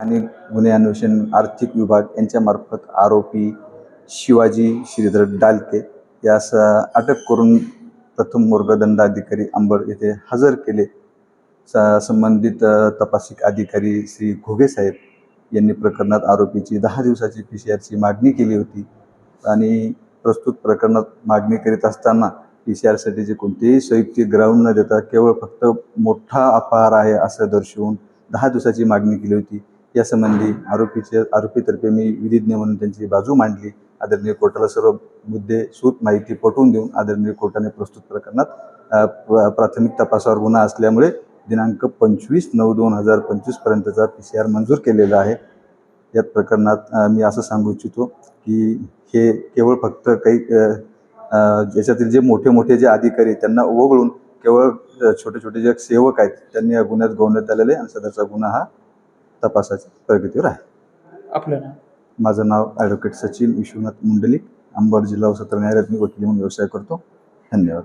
आणि गुन्हे अन्वेषण आर्थिक विभाग यांच्यामार्फत आरोपी शिवाजी श्रीधर डालके यास अटक करून प्रथम वर्ग दंडाधिकारी अंबड येथे हजर केले. संबंधित तपासिक अधिकारी श्री घोगे साहेब यांनी प्रकरणात आरोपीची 10 दिवसाची PCR मागणी केली होती आणि प्रस्तुत प्रकरणात मागणी करीत असताना PCR कोणतेही संयुक्तिक ग्राउंड न देता केवळ फक्त मोठा अपहार आहे असं दर्शवून 10 दिवसाची मागणी केली होती. यासंबंधी आरोपीतर्फे मी विधिज्ञ म्हणून त्यांची बाजू मांडली. आदरणीय कोर्टाला सर्व मुद्दे सूत माहिती पटवून देऊन आदरणीय कोर्टाने प्रस्तुत प्रकरणात प्राथमिक तपासावर गुन्हा असल्यामुळे दिनांक 25/9/2025 पर्यंतचा PCR मंजूर केलेला आहे. यात प्रकरणात मी असं सांगू इच्छितो की हे केवळ फक्त काही ज्याच्यातील जे मोठे जे अधिकारी त्यांना वगळून केवळ छोटे जे सेवक आहेत त्यांनी या गुन्ह्यात गौण्यात आलेले आणि सदरचा गुन्हा हा तपासाच्या प्रगतीवर आहे. आपलं नाव? माझं नाव ॲडव्होकेट सचिन विश्वनाथ मुंडलिक, अंबड जिल्हा व सत्र न्यायालयात मी वकील म्हणून व्यवसाय करतो. धन्यवाद.